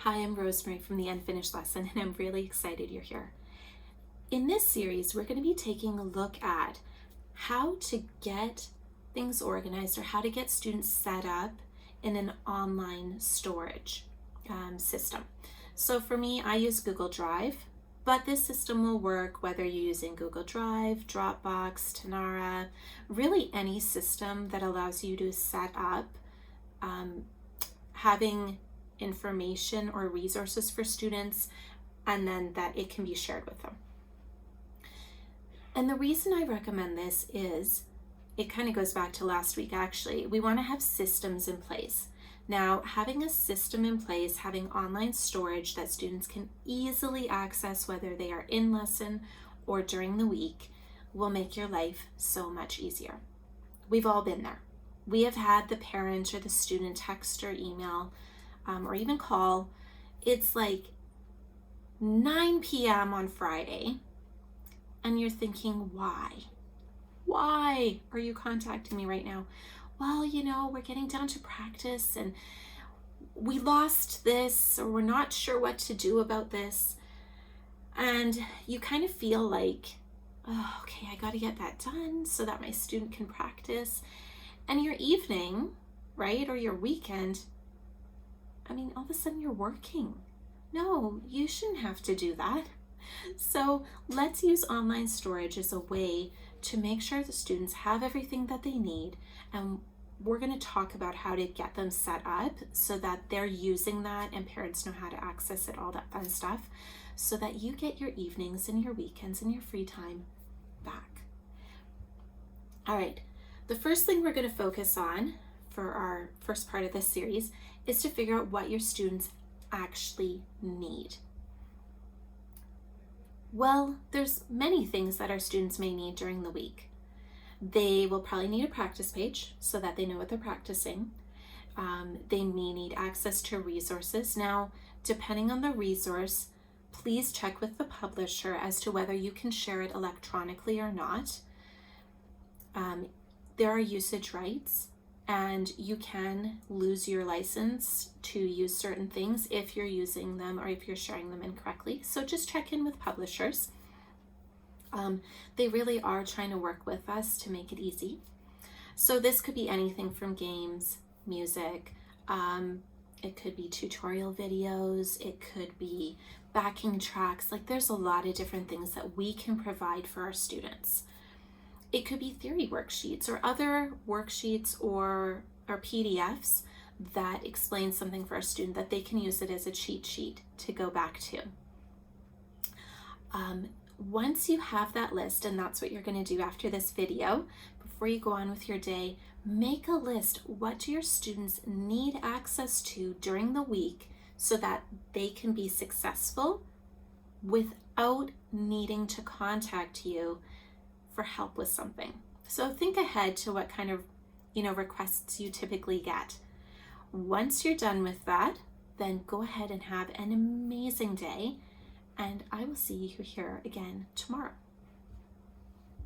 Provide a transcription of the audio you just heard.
Hi, I'm Rosemarie from the Unfinished Lesson, and I'm really excited you're here. In this series, we're going to be taking a look at how to get things organized or how to get students set up in an online storage system. So for me, I use Google Drive, but this system will work whether you're using Google Drive, Dropbox, Tanara, really any system that allows you to set up having information or resources for students, and then that it can be shared with them. And the reason I recommend this is, it kind of goes back to last week actually. We want to have systems in place. Now, having a system in place, having online storage that students can easily access whether they are in lesson or during the week, will make your life so much easier. We've all been there. We have had the parent or the student text or email or even call. It's like 9 p.m. on Friday, and you're thinking, why? Why are you contacting me right now? Well, we're getting down to practice and we lost this, or we're not sure what to do about this. And you kind of feel like, oh, okay, I got to get that done so that my student can practice. And your evening, right, or your weekend, all of a sudden you're working. No, you shouldn't have to do that. So let's use online storage as a way to make sure the students have everything that they need. And we're going to talk about how to get them set up so that they're using that and parents know how to access it, all that fun stuff, so that you get your evenings and your weekends and your free time back. All right, the first thing we're going to focus on for our first part of this series is to figure out what your students actually need. Well, there's many things that our students may need during the week. They will probably need a practice page so that they know what they're practicing. They may need access to resources. Now, depending on the resource, please check with the publisher as to whether you can share it electronically or not. There are usage rights, and you can lose your license to use certain things if you're using them or if you're sharing them incorrectly. So just check in with publishers. They really are trying to work with us to make it easy. So this could be anything from games, music, it could be tutorial videos, it could be backing tracks. Like, there's a lot of different things that we can provide for our students. It could be theory worksheets or other worksheets or PDFs that explain something for our student that they can use it as a cheat sheet to go back to. Once you have that list, and that's what you're going to do after this video, before you go on with your day, make a list. What do your students need access to during the week so that they can be successful without needing to contact you for help with something? So think ahead to what kind of requests you typically get. Once you're done with that, then go ahead and have an amazing day, and I will see you here again tomorrow.